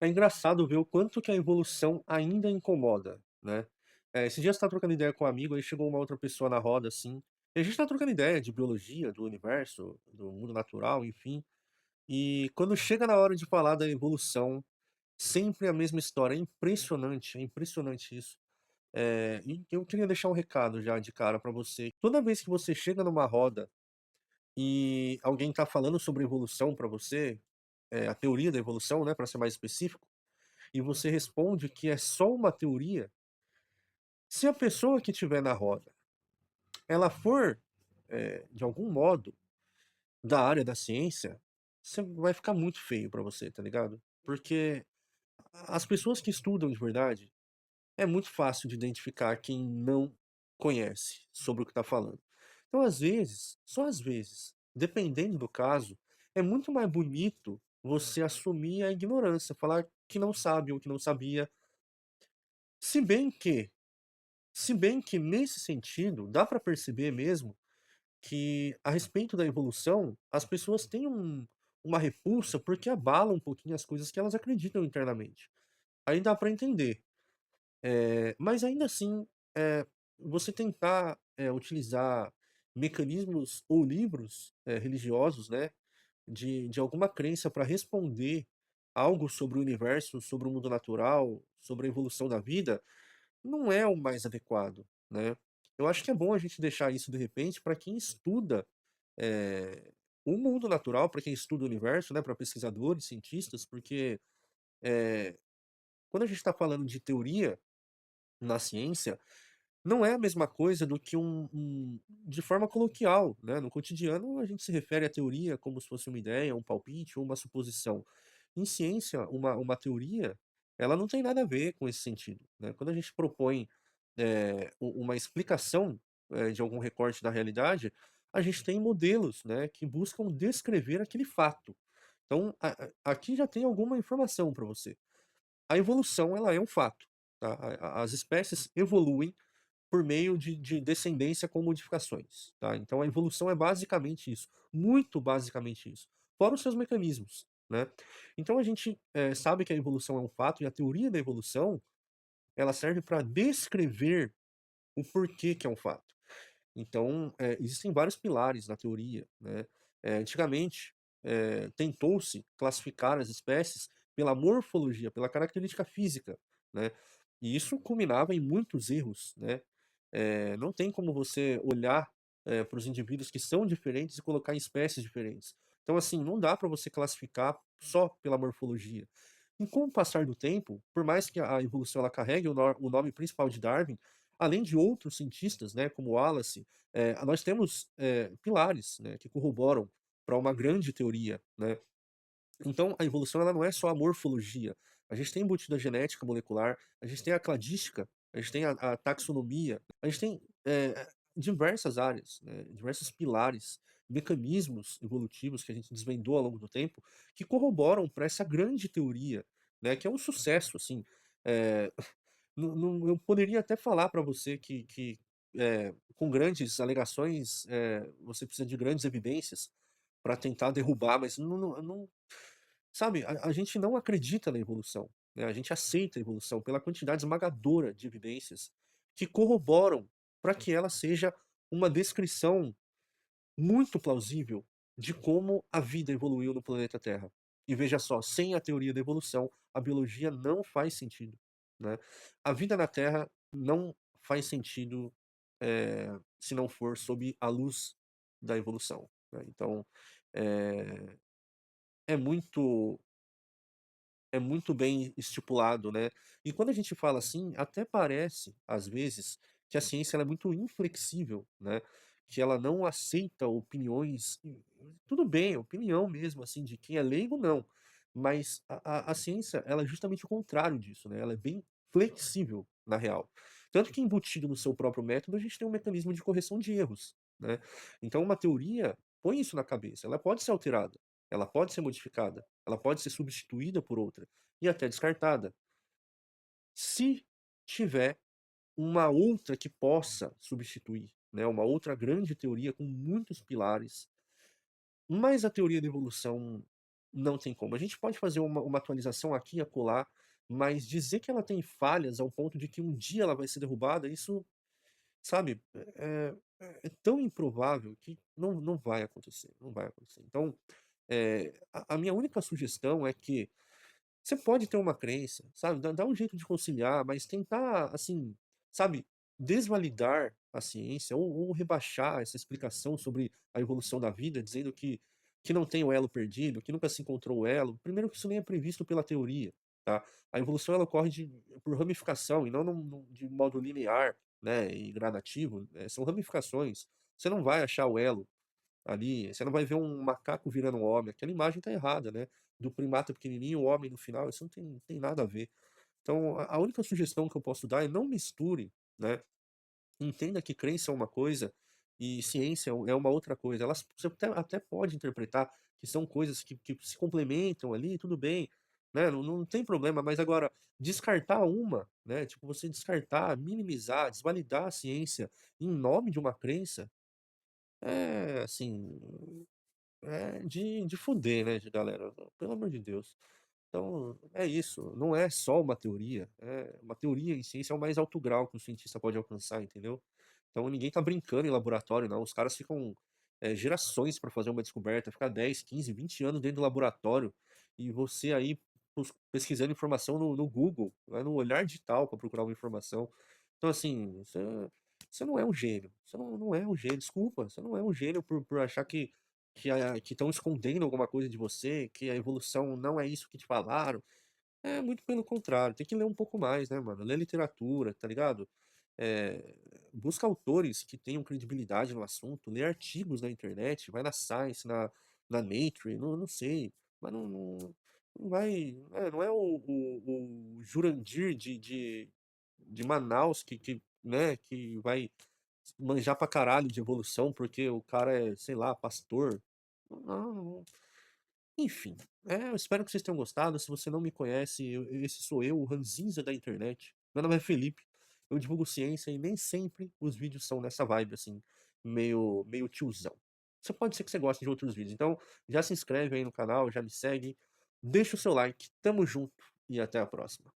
É engraçado ver o quanto que a evolução ainda incomoda, né. Esses dias eu estava trocando ideia com um amigo, aí chegou uma outra pessoa na roda, assim, e a gente estava trocando ideia de biologia, do universo, do mundo natural, enfim, e quando chega na hora de falar da evolução, sempre a mesma história. É impressionante isso. E eu queria deixar um recado já de cara pra você. Toda vez que você chega numa roda e alguém tá falando sobre evolução pra você, a teoria da evolução, né, pra ser mais específico, e você responde que é só uma teoria, se a pessoa que estiver na roda, ela for, de algum modo, da área da ciência, você vai ficar muito feio pra você, tá ligado? Porque as pessoas que estudam de verdade, é muito fácil de identificar quem não conhece sobre o que está falando. Então, às vezes, só às vezes, dependendo do caso, é muito mais bonito você assumir a ignorância, falar que não sabe ou que não sabia. Se bem que, se bem que nesse sentido, dá para perceber mesmo que a respeito da evolução, as pessoas têm uma repulsa porque abala um pouquinho as coisas que elas acreditam internamente. Aí dá para entender. Mas ainda assim, você tentar, utilizar mecanismos ou livros, religiosos, né, de alguma crença para responder algo sobre o universo, sobre o mundo natural, sobre a evolução da vida, não é o mais adequado, né. Eu acho que é bom a gente deixar isso, de repente, para quem estuda, eh, o mundo natural, para quem estuda o universo, né, para pesquisadores, cientistas, porque, eh, quando a gente está falando de teoria na ciência, não é a mesma coisa do que de forma coloquial, né, no cotidiano a gente se refere à teoria como se fosse uma ideia, um palpite ou uma suposição. Em ciência, uma teoria, ela não tem nada a ver com esse sentido, né. Quando a gente propõe, uma explicação, de algum recorte da realidade, a gente tem modelos, né, que buscam descrever aquele fato. Então, aqui já tem alguma informação para você. A evolução, ela é um fato, tá. As espécies evoluem por meio de descendência com modificações, tá. Então a evolução é basicamente isso, muito basicamente isso, fora os seus mecanismos, né. Então a gente, sabe que a evolução é um fato e a teoria da evolução, ela serve para descrever o porquê que é um fato. Então, existem vários pilares na teoria, né. Antigamente, tentou-se classificar as espécies pela morfologia, pela característica física, né, e isso culminava em muitos erros, né. Não tem como você olhar, para os indivíduos que são diferentes e colocar em espécies diferentes. Então, assim, não dá para você classificar só pela morfologia. E com o passar do tempo, por mais que a evolução ela carregue o nome principal de Darwin, além de outros cientistas, né, como Wallace, nós temos, pilares, né, que corroboram para uma grande teoria, né. Então a evolução ela não é só a morfologia, a gente tem embutida a genética molecular, a gente tem a cladística, a gente tem a taxonomia, a gente tem, diversas áreas, né, diversos pilares, mecanismos evolutivos que a gente desvendou ao longo do tempo, que corroboram para essa grande teoria, né, que é um sucesso, assim. Eh, eu poderia até falar para você que, com grandes alegações, você precisa de grandes evidências para tentar derrubar, mas não sabe, a gente não acredita na evolução, né, a gente aceita a evolução pela quantidade esmagadora de evidências que corroboram para que ela seja uma descrição muito plausível de como a vida evoluiu no planeta Terra. E veja só, sem a teoria da evolução, a biologia não faz sentido, né. A vida na Terra não faz sentido, se não for sob a luz da evolução, né. Então, eh, é muito é muito bem estipulado, né. E quando a gente fala assim, até parece, às vezes, que a ciência ela é muito inflexível, né, que ela não aceita opiniões tudo bem, opinião mesmo, assim, de quem é leigo, não. Mas a ciência, ela é justamente o contrário disso, né, ela é bem flexível, na real. Tanto que embutido no seu próprio método, a gente tem um mecanismo de correção de erros, né. Então uma teoria põe isso na cabeça, ela pode ser alterada, ela pode ser modificada, ela pode ser substituída por outra e até descartada. Se tiver uma outra que possa substituir, né, uma outra grande teoria com muitos pilares, mas a teoria da evolução Não tem como. A gente pode fazer uma atualização aqui e acolá, mas dizer que ela tem falhas ao ponto de que um dia ela vai ser derrubada, isso, sabe, é tão improvável que não vai acontecer, não vai acontecer. Então, a minha única sugestão é que você pode ter uma crença, sabe, dá um jeito de conciliar, mas tentar, assim, sabe, desvalidar a ciência ou rebaixar essa explicação sobre a evolução da vida, dizendo que não tem o elo perdido, que nunca se encontrou o elo. Primeiro que isso nem é previsto pela teoria, tá. A evolução ela ocorre por ramificação e não de modo linear, né, e gradativo, são ramificações. Você não vai achar o elo ali, você não vai ver um macaco virando um homem, aquela imagem está errada, né, do primata pequenininho, o homem no final, isso não tem nada a ver. Então a única sugestão que eu posso dar é não misture, né, entenda que crença é uma coisa e ciência é uma outra coisa. Elas você até pode interpretar que são coisas que se complementam ali, tudo bem, né, não tem problema, mas agora descartar uma, né, tipo, você descartar, minimizar, desvalidar a ciência em nome de uma crença, é assim, de fuder, né, de galera, pelo amor de Deus. Então, é isso, não é só uma teoria, uma teoria em ciência é o mais alto grau que um cientista pode alcançar, entendeu. Então ninguém tá brincando em laboratório não, os caras ficam, gerações para fazer uma descoberta, ficar 10, 15, 20 anos dentro do laboratório, e você aí pesquisando informação no Google, vai no Olhar Digital para procurar uma informação. Então assim, você não é um gênio, você não é um gênio, desculpa, você não é um gênio por achar que estão escondendo alguma coisa de você, que a evolução não é isso que te falaram. É muito pelo contrário, tem que ler um pouco mais, né, mano, ler literatura, tá ligado? Busca autores que tenham credibilidade no assunto, lê artigos na internet, vai na Science, na Nature, não sei, mas não vai, não é o Jurandir de Manaus né, que vai manjar pra caralho de evolução, porque o cara é, sei lá, pastor. Não, enfim, eu espero que vocês tenham gostado. Se você não me conhece, esse sou eu, o ranzinza da internet. Meu nome é Felipe, eu divulgo ciência e nem sempre os vídeos são nessa vibe, assim, meio tiozão. Você pode ser que você goste de outros vídeos, então já se inscreve aí no canal, já me segue, deixa o seu like, tamo junto e até a próxima.